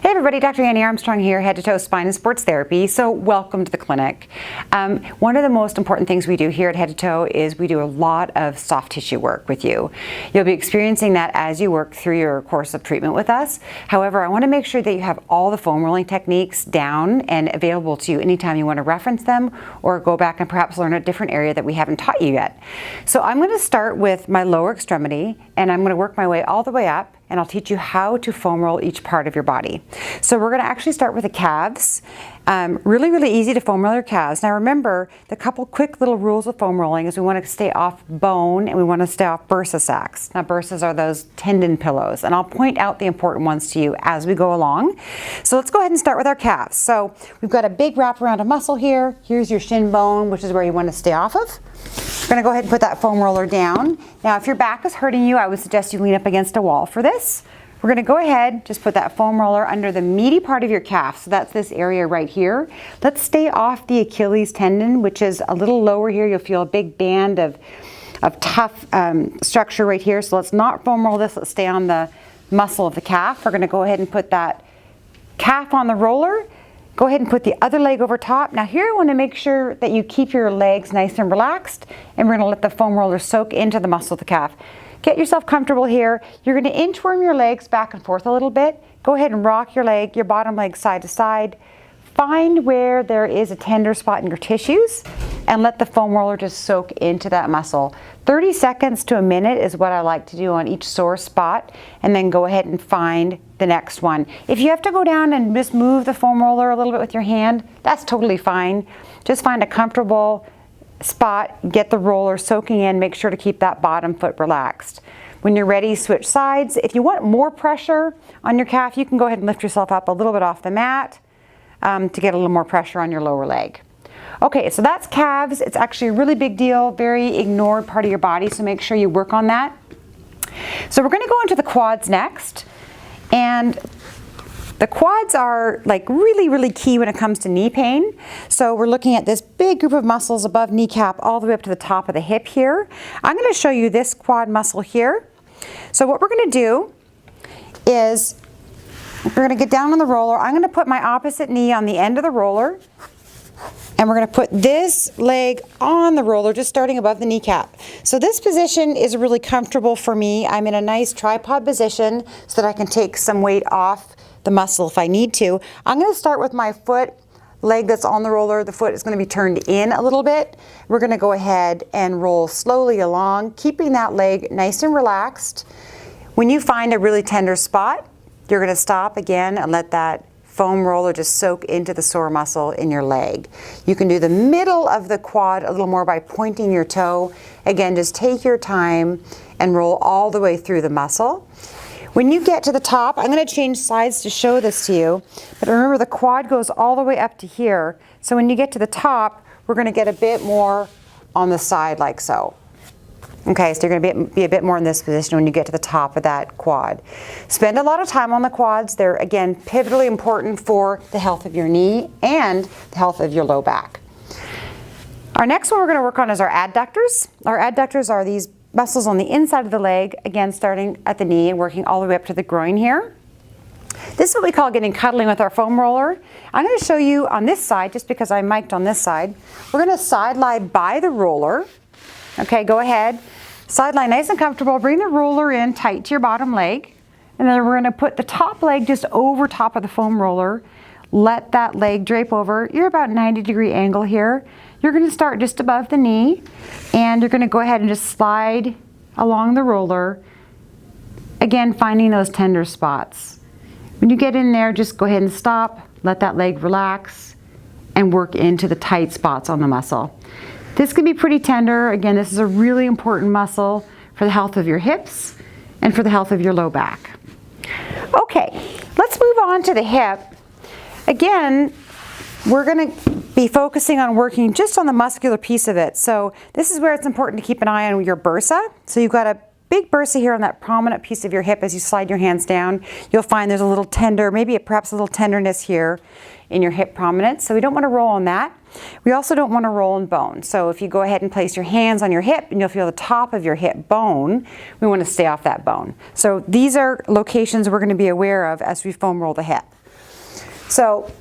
Hey everybody, Dr. Annie Armstrong here, Head to Toe Spine and Sports Therapy. So welcome to the clinic. One of the most important things we do here at Head to Toe is we do a lot of soft tissue work with you. You'll be experiencing that as you work through your course of treatment with us. However, I want to make sure that you have all the foam rolling techniques down and available to you anytime you want to reference them or go back and perhaps learn a different area that we haven't taught you yet. So I'm going to start with my lower extremity and I'm going to work my way all the way up, and I'll teach you how to foam roll each part of your body. So we're going to actually start with the calves. Really easy to foam roll your calves. Now remember, the couple quick little rules of foam rolling is we want to stay off bone and we want to stay off bursa sacs. Now bursas are those tendon pillows, and I'll point out the important ones to you as we go along. So let's go ahead and start with our calves. So we've got a big wraparound of muscle here. Here's your shin bone, which is where you want to stay off of. We're going to go ahead and put that foam roller down. Now if your back is hurting you, I would suggest you lean up against a wall for this. We're going to go ahead, just put that foam roller under the meaty part of your calf. So that's this area right here. Let's stay off the Achilles tendon, which is a little lower here. You'll feel a big band of tough structure right here. So let's not foam roll this. Let's stay on the muscle of the calf. We're going to go ahead and put that calf on the roller. Go ahead and put the other leg over top. Now here I want to make sure that you keep your legs nice and relaxed, and we're going to let the foam roller soak into the muscle of the calf. Get yourself comfortable here. You're going to inchworm your legs back and forth a little bit. Go ahead and rock your leg, your bottom leg side to side. Find where there is a tender spot in your tissues and let the foam roller just soak into that muscle. 30 seconds to a minute is what I like to do on each sore spot, and then go ahead and find the next one. If you have to go down and just move the foam roller a little bit with your hand, that's totally fine. Just find a comfortable spot, get the roller soaking in, make sure to keep that bottom foot relaxed. When you're ready, switch sides. If you want more pressure on your calf, you can go ahead and lift yourself up a little bit off the mat to get a little more pressure on your lower leg. Okay, so that's calves. It's actually a really big deal, very ignored part of your body, so make sure you work on that. So we're going to go into the quads next, and the quads are like really key when it comes to knee pain. So we're looking at this big group of muscles above kneecap all the way up to the top of the hip here. I'm going to show you this quad muscle here. So what we're going to do is we're going to get down on the roller. I'm going to put my opposite knee on the end of the roller, and we're going to put this leg on the roller, just starting above the kneecap. So this position is really comfortable for me. I'm in a nice tripod position so that I can take some weight off the muscle if I need to. I'm going to start with my leg that's on the roller. The foot is going to be turned in a little bit. We're going to go ahead and roll slowly along, keeping that leg nice and relaxed. When you find a really tender spot, you're going to stop again and let that foam roller just soak into the sore muscle in your leg. You can do the middle of the quad a little more by pointing your toe. Again, just take your time and roll all the way through the muscle. When you get to the top, I'm going to change sides to show this to you, but remember the quad goes all the way up to here. So when you get to the top, we're going to get a bit more on the side like so. Okay, so you're going to be a bit more in this position when you get to the top of that quad. Spend a lot of time on the quads. They're, again, pivotally important for the health of your knee and the health of your low back. Our next one we're going to work on is our adductors. Our adductors are these muscles on the inside of the leg, again starting at the knee and working all the way up to the groin here. This is what we call getting cuddling with our foam roller. I'm going to show you on this side, just because I'm mic'd on this side. We're going to side lie by the roller. Okay, go ahead. Side lie nice and comfortable. Bring the roller in tight to your bottom leg. And then we're going to put the top leg just over top of the foam roller. Let that leg drape over. You're about 90-degree angle here. You're going to start just above the knee, and you're going to go ahead and just slide along the roller, again finding those tender spots. When you get in there, just go ahead and stop, let that leg relax, and work into the tight spots on the muscle. This can be pretty tender. Again, this is a really important muscle for the health of your hips and for the health of your low back. Okay, let's move on to the hip. Again, we're going to be focusing on working just on the muscular piece of it. So this is where it's important to keep an eye on your bursa. So you've got a big bursa here on that prominent piece of your hip. As you slide your hands down, you'll find there's a little tender, perhaps a little tenderness here in your hip prominence. So we don't want to roll on that. We also don't want to roll in bone. So if you go ahead and place your hands on your hip and you'll feel the top of your hip bone, we want to stay off that bone. So these are locations we're going to be aware of as we foam roll the hip. So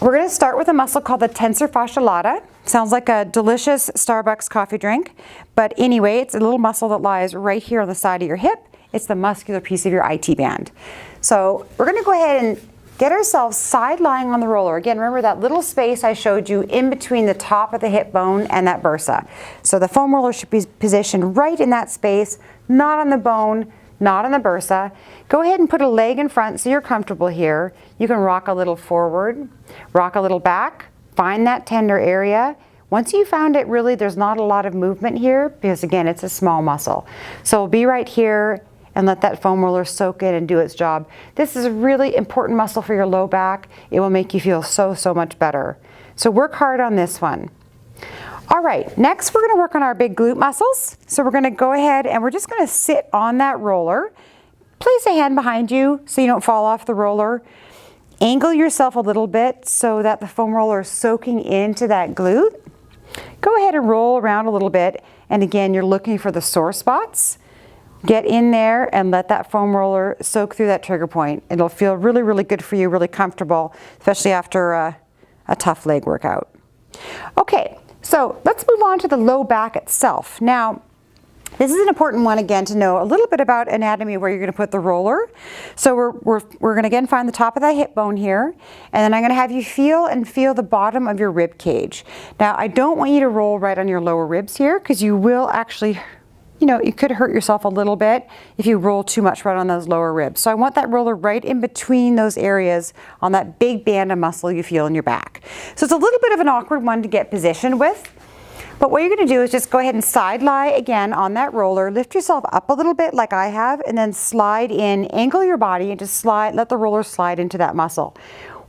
we're going to start with a muscle called the tensor fascia lata. Sounds like a delicious Starbucks coffee drink, but anyway, it's a little muscle that lies right here on the side of your hip. It's the muscular piece of your IT band. So we're going to go ahead and get ourselves side lying on the roller. Again, remember that little space I showed you in between the top of the hip bone and that bursa. So the foam roller should be positioned right in that space, not on the bone, not on the bursa. Go ahead and put a leg in front so you're comfortable here. You can rock a little forward, rock a little back, find that tender area. Once you found it, really, there's not a lot of movement here because, again, it's a small muscle. So be right here and let that foam roller soak in and do its job. This is a really important muscle for your low back. It will make you feel so, so much better. So work hard on this one. All right, next we're gonna work on our big glute muscles. So we're gonna go ahead and we're just gonna sit on that roller. Place a hand behind you so you don't fall off the roller. Angle yourself a little bit so that the foam roller is soaking into that glute. Go ahead and roll around a little bit. And again, you're looking for the sore spots. Get in there and let that foam roller soak through that trigger point. It'll feel really, really good for you, really comfortable, especially after a tough leg workout. Okay, so let's move on to the low back itself. Now, this is an important one again to know a little bit about anatomy where you're going to put the roller. So we're going to again find the top of that hip bone here, and then I'm going to have you feel the bottom of your rib cage. Now, I don't want you to roll right on your lower ribs here because you will actually, you could hurt yourself a little bit if you roll too much right on those lower ribs. So I want that roller right in between those areas on that big band of muscle you feel in your back. So it's a little bit of an awkward one to get positioned with. But what you're going to do is just go ahead and side lie again on that roller. Lift yourself up a little bit like I have, and then slide in, angle your body, and just let the roller slide into that muscle.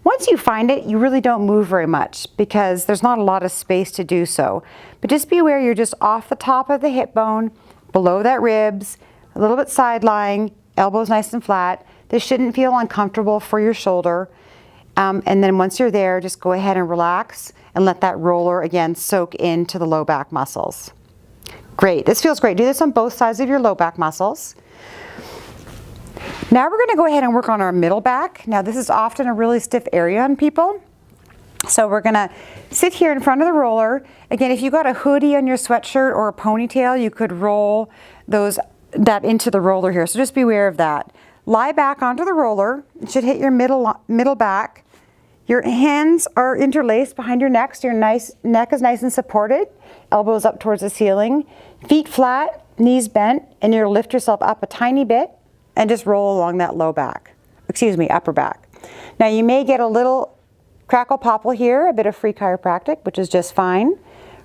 Once you find it, you really don't move very much because there's not a lot of space to do so. But just be aware you're just off the top of the hip bone, below that ribs, a little bit side lying, elbows nice and flat. This shouldn't feel uncomfortable for your shoulder. And then once you're there, just go ahead and relax and let that roller again soak into the low back muscles. Great, this feels great. Do this on both sides of your low back muscles. Now we're going to go ahead and work on our middle back. Now this is often a really stiff area on people. So we're going to sit here in front of the roller. Again, if you got a hoodie on your sweatshirt or a ponytail, you could roll that into the roller here. So just be aware of that. Lie back onto the roller. It should hit your middle back. Your hands are interlaced behind your neck, so your neck is nice and supported. Elbows up towards the ceiling. Feet flat, knees bent, and you'll lift yourself up a tiny bit and just roll along that upper back. Now you may get a little crackle popple here, a bit of free chiropractic, which is just fine.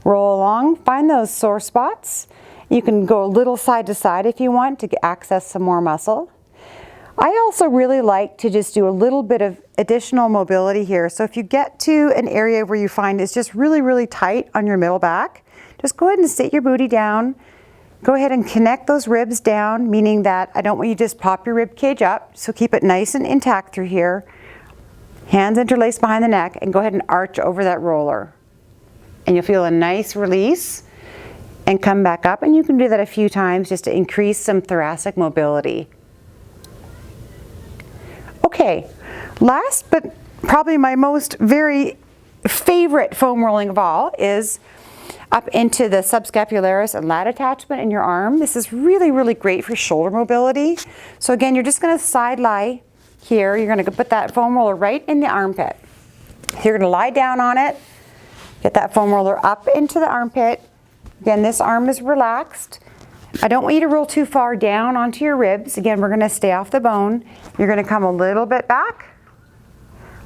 Roll along, find those sore spots. You can go a little side to side if you want to access some more muscle. I also really like to just do a little bit of additional mobility here. So if you get to an area where you find it's just really, really tight on your middle back, just go ahead and sit your booty down. Go ahead and connect those ribs down, meaning that I don't want you to just pop your rib cage up. So keep it nice and intact through here. Hands interlaced behind the neck, and go ahead and arch over that roller. And you'll feel a nice release and come back up. And you can do that a few times just to increase some thoracic mobility. Okay, last but probably my most very favorite foam rolling of all is up into the subscapularis and lat attachment in your arm. This is really, really great for shoulder mobility. So again, you're just going to side lie here. You're going to put that foam roller right in the armpit. You're going to lie down on it, get that foam roller up into the armpit. Again, this arm is relaxed. I don't want you to roll too far down onto your ribs. Again, we're going to stay off the bone. You're going to come a little bit back,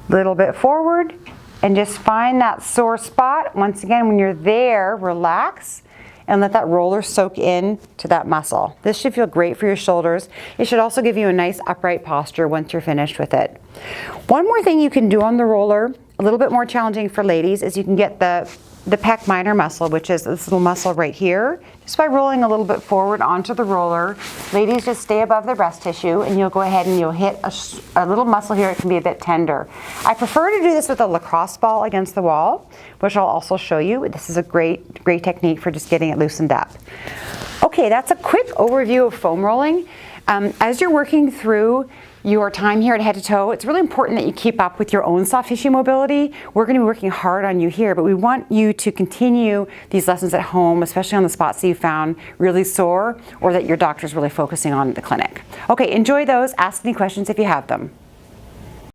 a little bit forward, and just find that sore spot. Once again, when you're there, relax and let that roller soak in to that muscle. This should feel great for your shoulders. It should also give you a nice upright posture once you're finished with it. One more thing you can do on the roller, a little bit more challenging for ladies, is you can get the pec minor muscle, which is this little muscle right here. Just by rolling a little bit forward onto the roller, ladies just stay above the breast tissue, and you'll go ahead and you'll hit a little muscle here. It can be a bit tender. I prefer to do this with a lacrosse ball against the wall, which I'll also show you. This is a great technique for just getting it loosened up. Okay, that's a quick overview of foam rolling. As you're working through, your time here at Head to Toe. It's really important that you keep up with your own soft tissue mobility. We're going to be working hard on you here, but we want you to continue these lessons at home, especially on the spots that you found really sore or that your doctor's really focusing on at the clinic. Okay, enjoy those. Ask any questions if you have them.